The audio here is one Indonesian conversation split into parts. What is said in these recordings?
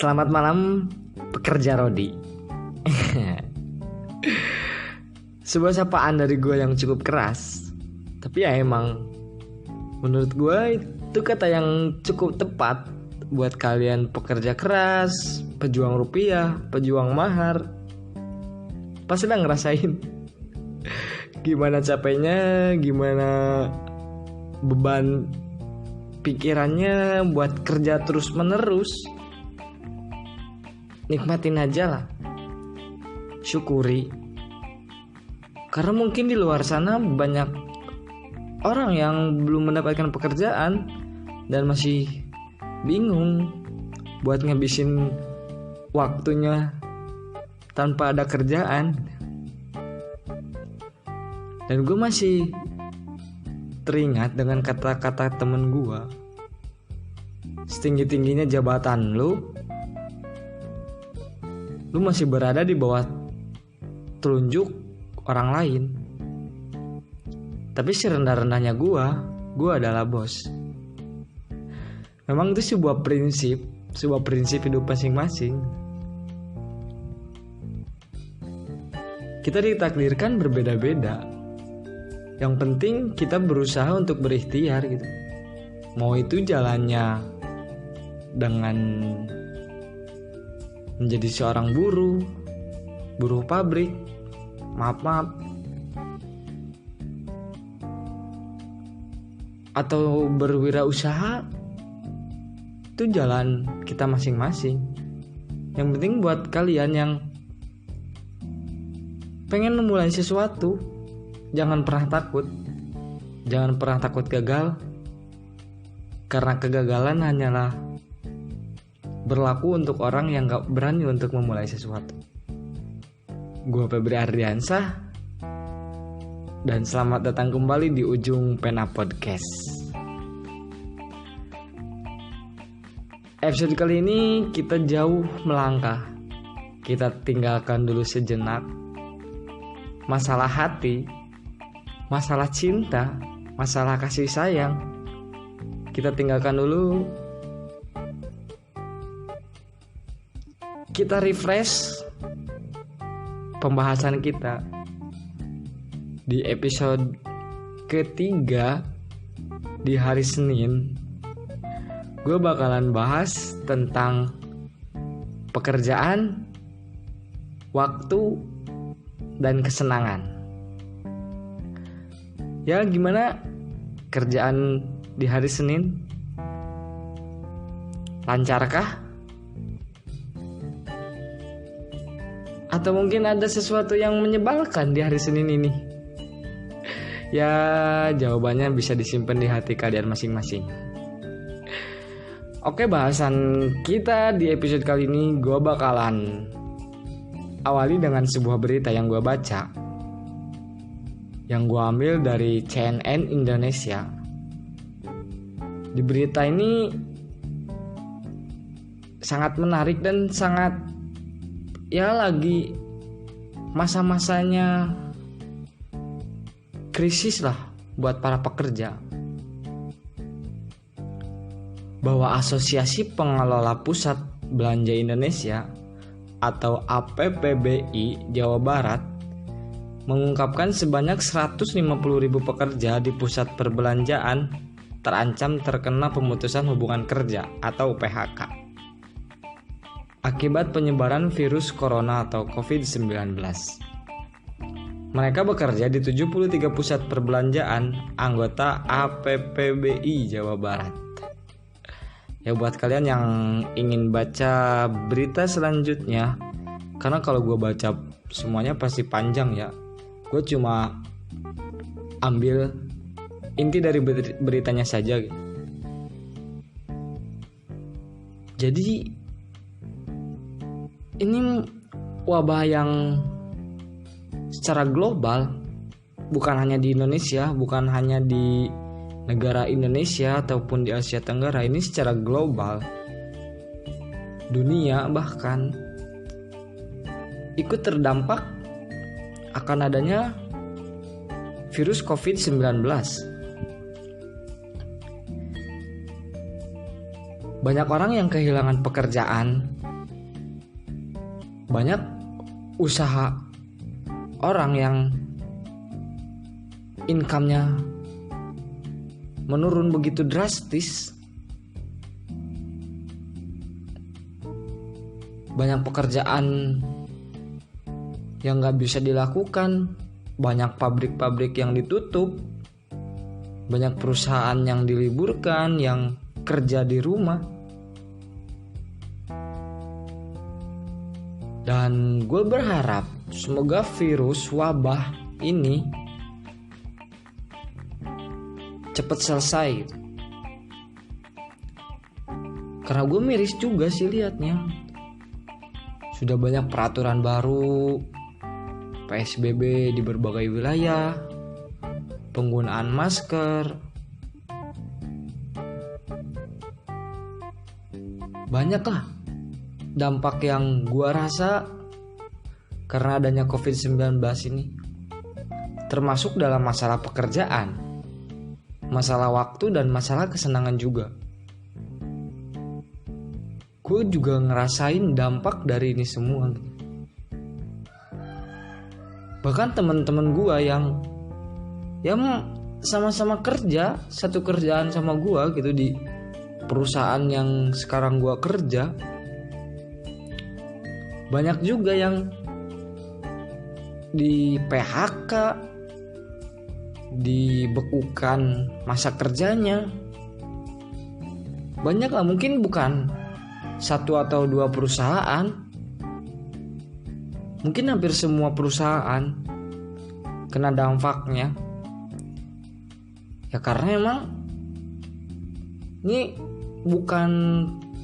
Selamat malam pekerja Rodi. Sebuah sapaan dari gue yang cukup keras, tapi ya emang menurut gue itu kata yang cukup tepat buat kalian pekerja keras, pejuang rupiah, pejuang mahar. Pasti udah ngerasain gimana capeknya, gimana beban pikirannya buat kerja terus menerus. Nikmatin aja lah, syukuri, karena mungkin di luar sana banyak orang yang belum mendapatkan pekerjaan dan masih bingung buat ngabisin waktunya tanpa ada kerjaan. Dan gue masih teringat dengan kata-kata temen gue, setinggi-tingginya jabatan lu masih berada di bawah telunjuk orang lain. Tapi serendah-rendahnya gue adalah bos. Memang itu sebuah prinsip hidup masing-masing. Kita ditakdirkan berbeda-beda. Yang penting kita berusaha untuk berikhtiar gitu. Mau itu jalannya dengan menjadi seorang buruh pabrik, maaf, atau berwirausaha, itu jalan kita masing-masing. Yang penting buat kalian yang pengen memulai sesuatu, jangan pernah takut gagal, karena kegagalan hanyalah berlaku untuk orang yang gak berani untuk memulai sesuatu. Gue Febri Ardiansah, dan selamat datang kembali di ujung pena podcast. Episode kali ini kita jauh melangkah. Kita tinggalkan dulu sejenak masalah hati, masalah cinta, masalah kasih sayang. Kita tinggalkan dulu. Kita refresh pembahasan kita di episode ketiga di hari Senin. Gue bakalan bahas tentang pekerjaan, waktu, dan kesenangan. Ya, gimana kerjaan di hari Senin? Lancarkah? Atau mungkin ada sesuatu yang menyebalkan di hari Senin ini? Ya, jawabannya bisa disimpan di hati kalian masing-masing. Oke, bahasan kita di episode kali ini gue bakalan awali dengan sebuah berita yang gue baca, yang gue ambil dari CNN Indonesia. Di berita ini sangat menarik dan sangat, ya, lagi masa-masanya krisis lah buat para pekerja. Bahwa Asosiasi Pengelola Pusat Belanja Indonesia atau APPBI Jawa Barat mengungkapkan sebanyak 150.000 pekerja di pusat perbelanjaan terancam terkena pemutusan hubungan kerja atau PHK akibat penyebaran virus corona atau COVID-19. Mereka bekerja di 73 pusat perbelanjaan anggota APPBI Jawa Barat. Ya, buat kalian yang ingin baca berita selanjutnya, karena kalau gue baca semuanya pasti panjang ya, gue cuma ambil inti dari beritanya saja. Jadi ini wabah yang secara global, bukan hanya di Indonesia, bukan hanya di negara Indonesia ataupun di Asia Tenggara. Ini secara global, dunia bahkan ikut terdampak akan adanya virus COVID-19. Banyak orang yang kehilangan pekerjaan banyak usaha orang yang income-nya menurun begitu drastis. Banyak pekerjaan yang gak bisa dilakukan, banyak pabrik-pabrik yang ditutup, banyak perusahaan yang diliburkan, yang kerja di rumah. Dan gue berharap semoga virus wabah ini cepat selesai. Karena gue miris juga sih liatnya. Sudah banyak peraturan baru, PSBB di berbagai wilayah, penggunaan masker. Banyak lah dampak yang gua rasa karena adanya COVID-19 ini. Termasuk dalam masalah pekerjaan, masalah waktu, dan masalah kesenangan juga. Gue juga ngerasain dampak dari ini semua. Bahkan teman-teman gue yang sama-sama kerja, satu kerjaan sama gue gitu di perusahaan yang sekarang gue kerja, banyak juga yang di PHK, dibekukan masa kerjanya. Banyak lah, mungkin bukan satu atau dua perusahaan, mungkin hampir semua perusahaan kena dampaknya. Ya karena emang ini bukan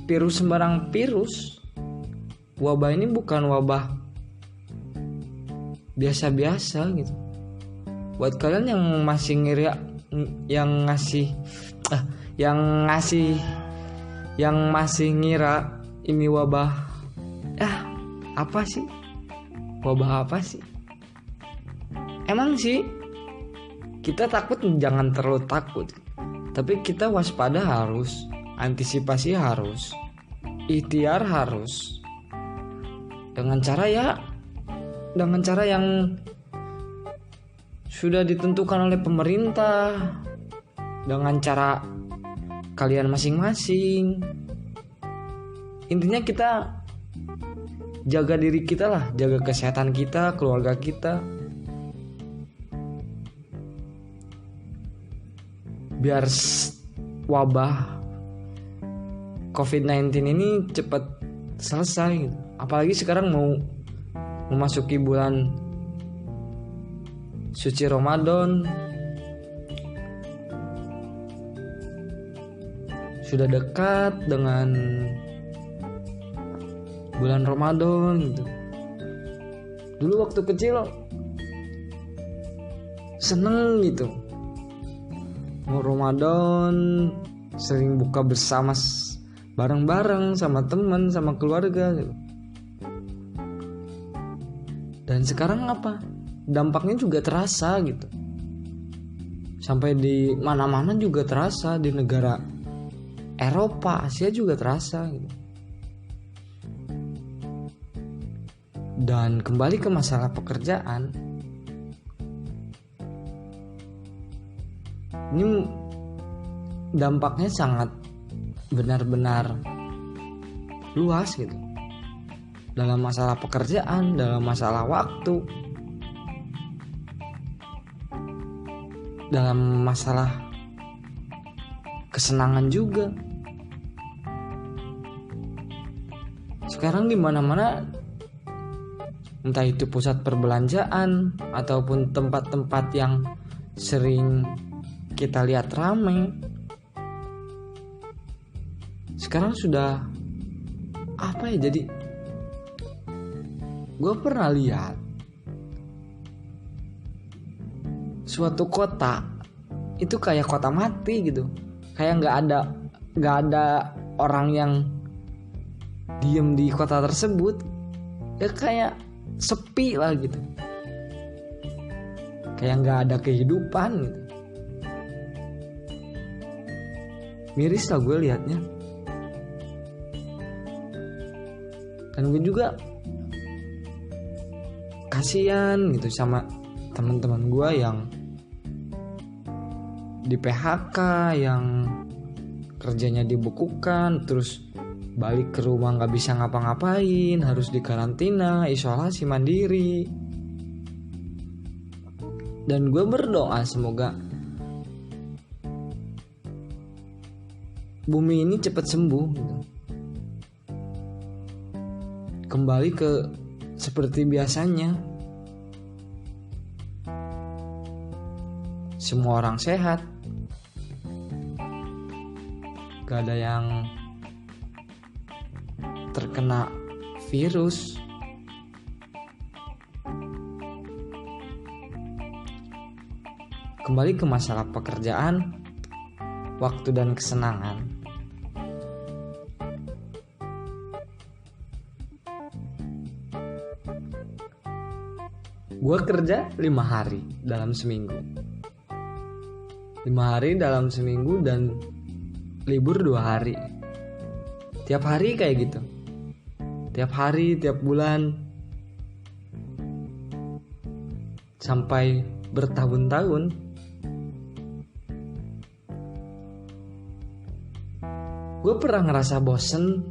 virus sembarang virus. Wabah ini bukan wabah biasa-biasa gitu. Buat kalian yang masih yang masih ngira ini wabah, apa sih? Wabah apa sih? Emang sih kita takut, jangan terlalu takut. Tapi kita waspada harus, antisipasi harus, ikhtiar harus. Dengan cara yang sudah ditentukan oleh pemerintah, dengan cara kalian masing-masing. Intinya kita jaga diri kita lah, jaga kesehatan kita, keluarga kita, biar wabah COVID-19 ini cepat selesai gitu. Apalagi sekarang mau memasuki bulan suci Ramadan, sudah dekat dengan bulan Ramadan gitu. Dulu waktu kecil seneng gitu, mau Ramadan sering buka bersama bareng-bareng sama teman, sama keluarga gitu. Dan sekarang apa? Dampaknya juga terasa gitu. Sampai di mana-mana juga terasa, di negara Eropa, Asia juga terasa gitu. Dan kembali ke masalah pekerjaan, ini dampaknya sangat benar-benar luas gitu. Dalam masalah pekerjaan, dalam masalah waktu, dalam masalah kesenangan juga. Sekarang di mana-mana, entah itu pusat perbelanjaan ataupun tempat-tempat yang sering kita lihat ramai, sekarang sudah jadi gue pernah lihat suatu kota itu kayak kota mati gitu, kayak nggak ada orang yang diem di kota tersebut, ya kayak sepi lah gitu, kayak nggak ada kehidupan gitu. Miris lah gue liatnya. Dan gue juga kasihan gitu sama teman-teman gue yang di PHK, yang kerjanya dibekukan, terus balik ke rumah nggak bisa ngapa-ngapain, harus dikarantina, isolasi mandiri. Dan gue berdoa semoga bumi ini cepat sembuh gitu. Kembali ke seperti biasanya. Semua orang sehat. Gak ada yang terkena virus. Kembali ke masalah pekerjaan, waktu dan kesenangan. Gue kerja 5 hari dalam seminggu. 5 hari dalam seminggu dan libur 2 hari. Tiap hari kayak gitu. Tiap hari, tiap bulan. Sampai bertahun-tahun. Gue pernah ngerasa bosen.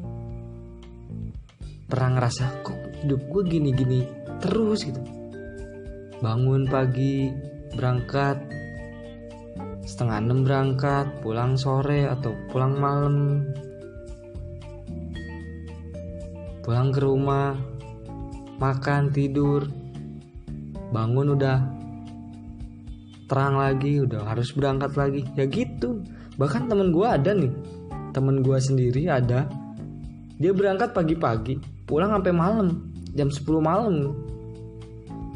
Pernah ngerasa kok hidup gue gini-gini terus gitu. Bangun pagi, berangkat 5:30 berangkat, pulang sore atau pulang malam. Pulang ke rumah, makan, tidur. Bangun udah terang lagi, udah harus berangkat lagi. Ya gitu. Bahkan temen gue ada nih, temen gue sendiri ada. Dia berangkat pagi-pagi, pulang sampai malam, jam 10 malam.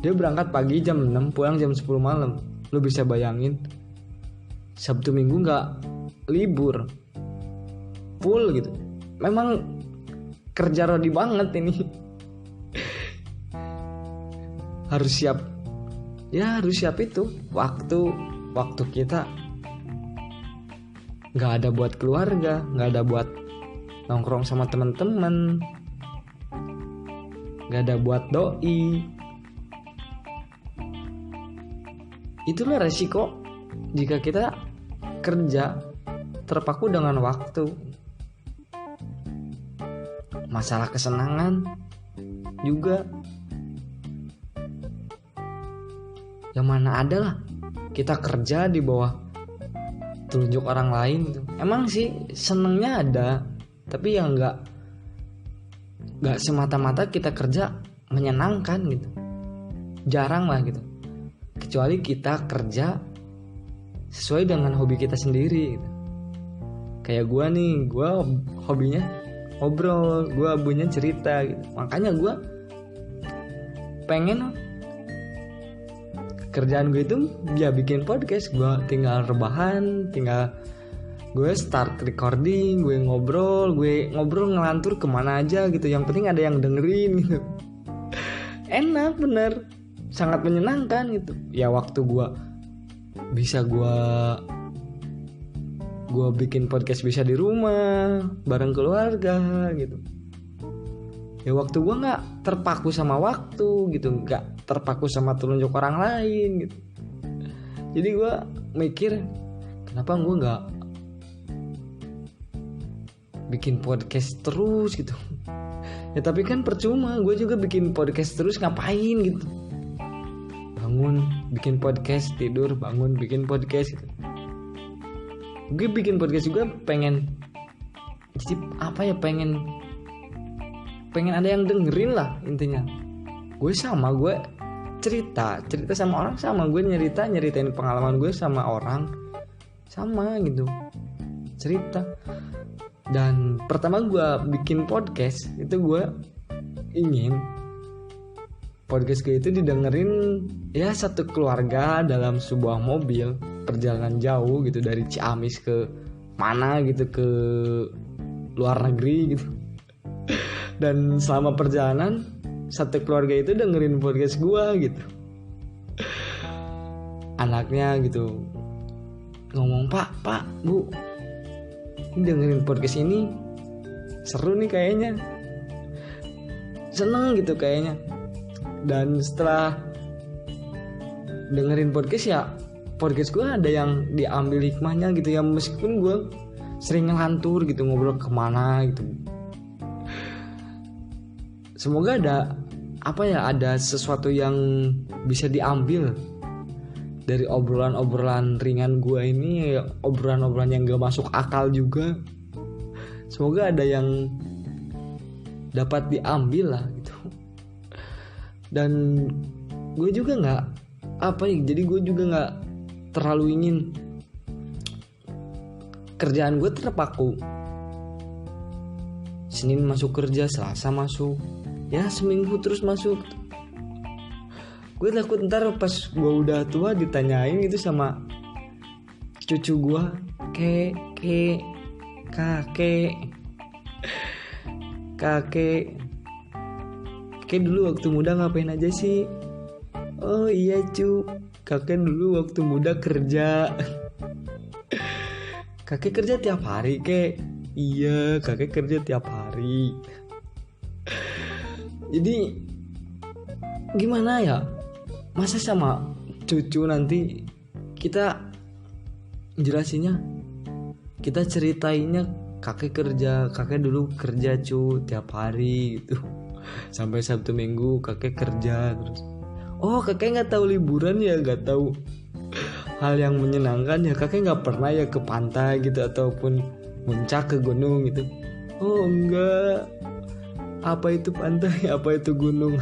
Dia berangkat pagi jam 6, pulang jam 10 malam. Lu bisa bayangin, Sabtu Minggu gak libur, full gitu. Memang kerja rodi banget ini. Harus siap. Ya harus siap itu. Waktu kita gak ada buat keluarga, gak ada buat nongkrong sama teman-teman, gak ada buat doi. Itulah resiko jika kita kerja terpaku dengan waktu. Masalah kesenangan juga. Yang mana ada lah kita kerja di bawah telunjuk orang lain gitu. Emang sih senengnya ada, tapi yang nggak semata-mata kita kerja menyenangkan gitu. Jarang lah gitu. Kecuali kita kerja sesuai dengan hobi kita sendiri gitu. Kayak gue nih, gue hobinya ngobrol, gue hobinya cerita gitu. Makanya gue pengen kerjaan gue itu ya bikin podcast. Gue tinggal rebahan, tinggal gue start recording, gue ngobrol ngelantur kemana aja gitu. Yang penting ada yang dengerin gitu. Enak bener, sangat menyenangkan gitu. Ya waktu gue bikin podcast bisa di rumah bareng keluarga gitu. Ya waktu gue nggak terpaku sama waktu gitu, nggak terpaku sama telunjuk orang lain gitu. Jadi gue mikir kenapa gue nggak bikin podcast terus gitu. Ya tapi kan percuma, gue juga bikin podcast terus ngapain gitu. Bangun bikin podcast, tidur, bangun bikin podcast gitu. Gue bikin podcast juga pengen jadi apa ya, pengen ada yang dengerin lah intinya. Gue cerita sama orang, sama gue nyeritain pengalaman gue sama orang, sama gitu cerita. Dan pertama gue bikin podcast itu gue ingin podcast gue itu didengerin ya satu keluarga dalam sebuah mobil perjalanan jauh gitu, dari Ciamis ke mana gitu, ke luar negeri gitu. Dan selama perjalanan satu keluarga itu dengerin podcast gue gitu. Anaknya gitu ngomong, Pak, Bu, ini dengerin podcast ini seru nih kayaknya, seneng gitu kayaknya. Dan setelah dengerin podcast gue ada yang diambil hikmahnya gitu ya, meskipun gue sering ngelantur gitu, ngobrol kemana gitu. Semoga ada sesuatu yang bisa diambil dari obrolan ringan gue ini, obrolan yang gak masuk akal juga. Semoga ada yang dapat diambil lah gitu. Dan gue juga jadi gue juga nggak terlalu ingin kerjaan gue terpaku. Senin masuk kerja, Selasa masuk, ya seminggu terus masuk. Gue takut ntar pas gue udah tua ditanyain gitu sama cucu gue, kakek dulu waktu muda ngapain aja sih? Oh iya cu, kakek dulu waktu muda kerja. Kakek kerja tiap hari kek. Iya, kakek kerja tiap hari. Jadi gimana ya? Masa sama cucu nanti kita jelasinnya, kita ceritainnya kakek dulu kerja cu tiap hari gitu. Sampai Sabtu Minggu kakek kerja terus. Oh kakek nggak tahu liburan ya, nggak tahu hal yang menyenangkan ya, kakek nggak pernah ya ke pantai gitu ataupun muncak ke gunung gitu. Oh enggak, apa itu pantai, apa itu gunung,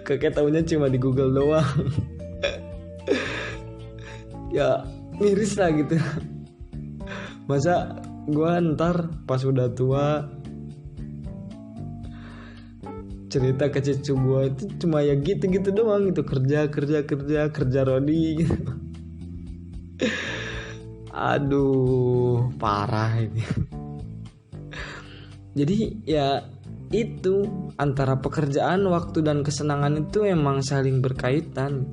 kakek taunya cuma di Google doang. Ya miris lah gitu. Masa gue ntar pas udah tua cerita ke cucu gue itu cuma ya gitu doang gitu, kerja rodi gitu. Aduh parah ini. Jadi ya itu, antara pekerjaan, waktu dan kesenangan itu emang saling berkaitan.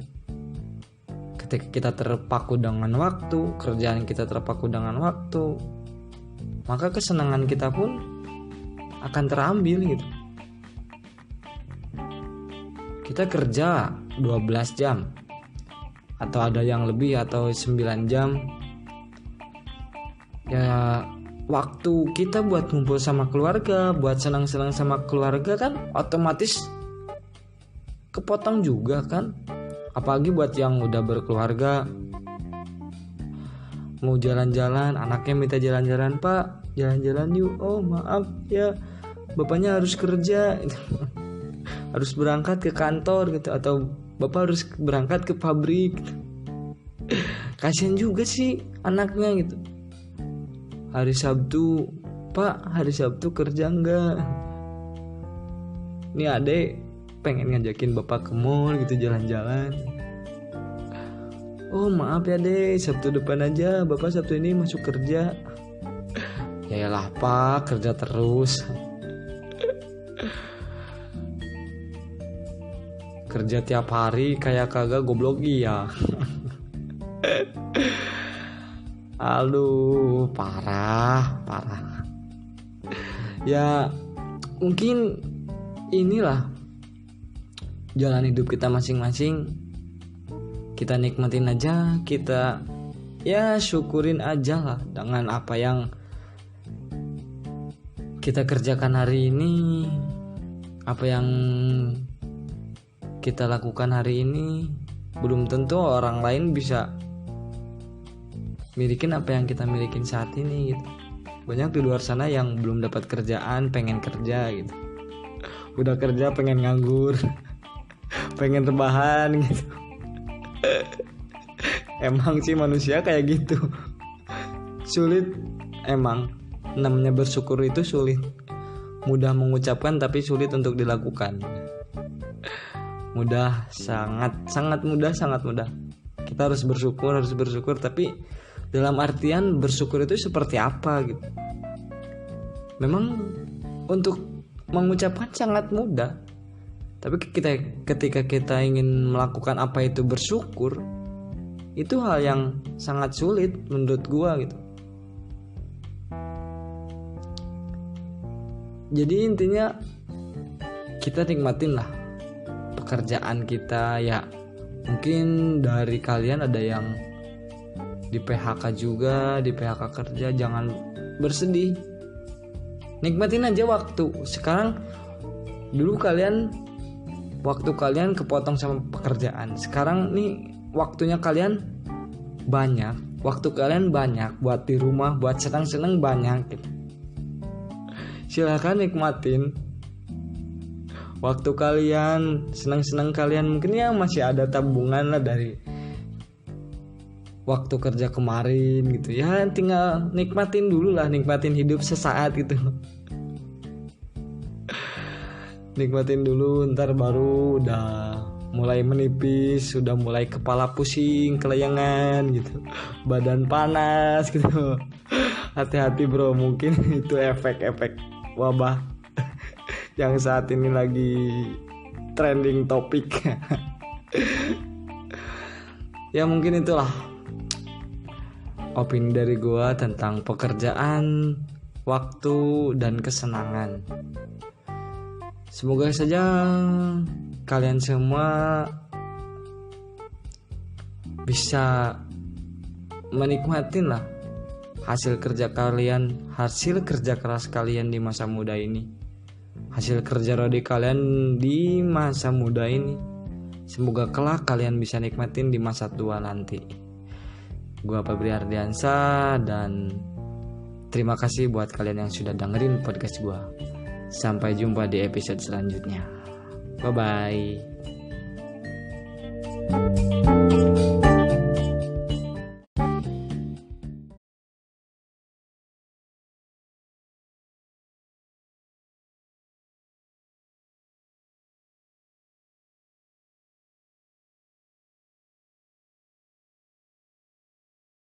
Ketika kita terpaku dengan waktu, kerjaan kita terpaku dengan waktu, maka kesenangan kita pun akan terambil gitu. Kita kerja 12 jam atau ada yang lebih atau 9 jam. Ya waktu kita buat ngumpul sama keluarga, buat senang-senang sama keluarga kan otomatis kepotong juga kan. Apalagi buat yang udah berkeluarga, mau jalan-jalan, anaknya minta jalan-jalan, Pak jalan-jalan yuk. Oh maaf ya, bapaknya harus kerja. Harus berangkat ke kantor gitu, atau bapak harus berangkat ke pabrik gitu. Kasian juga sih anaknya gitu. Hari Sabtu, Pak hari Sabtu kerja enggak? Ini adek pengen ngajakin bapak ke mall gitu, jalan-jalan. Oh maaf ya dek, Sabtu depan aja, bapak Sabtu ini masuk kerja. Yaelah Pak, kerja terus. Kerja tiap hari kayak kagak, goblok iya. Aduh parah. Ya mungkin inilah jalan hidup kita masing-masing. Kita nikmatin aja, kita ya syukurin aja lah dengan apa yang kita kerjakan hari ini, apa yang kita lakukan hari ini. Belum tentu orang lain bisa milikin apa yang kita milikin saat ini gitu. Banyak di luar sana yang belum dapat kerjaan, pengen kerja gitu. Udah kerja pengen nganggur, pengen rebahan gitu. Emang sih manusia kayak gitu. Sulit emang, namanya bersyukur itu sulit. Mudah mengucapkan tapi sulit untuk dilakukan. Mudah, sangat mudah. Kita harus bersyukur, tapi dalam artian bersyukur itu seperti apa gitu. Memang untuk mengucapkan sangat mudah, tapi ketika kita ingin melakukan apa itu bersyukur, itu hal yang sangat sulit menurut gua gitu. Jadi intinya kita nikmatin lah pekerjaan kita ya. Mungkin dari kalian ada yang di PHK juga, di PHK kerja, jangan bersedih. Nikmatin aja waktu. Sekarang dulu waktu kalian kepotong sama pekerjaan. Sekarang nih waktunya kalian banyak, waktu kalian banyak buat di rumah, buat senang-senang banyak gitu. Silahkan nikmatin waktu kalian, senang-senang kalian. Mungkin ya masih ada tabungan lah dari waktu kerja kemarin gitu ya, tinggal nikmatin dulu lah, nikmatin hidup sesaat gitu. Nikmatin dulu, ntar baru udah mulai menipis, sudah mulai kepala pusing, kelayangan gitu, badan panas gitu. Hati-hati bro, mungkin itu efek-efek wabah yang saat ini lagi trending topik. Ya mungkin itulah opini dari gua tentang pekerjaan, waktu, dan kesenangan. Semoga saja kalian semua bisa menikmatin lah hasil kerja kalian, hasil kerja keras kalian di masa muda ini, hasil kerja rodi kalian di masa muda ini. Semoga kelak kalian bisa nikmatin di masa tua nanti. Gua Febri Ardiansa, dan terima kasih buat kalian yang sudah dengerin podcast gua. Sampai jumpa di episode selanjutnya. Bye bye.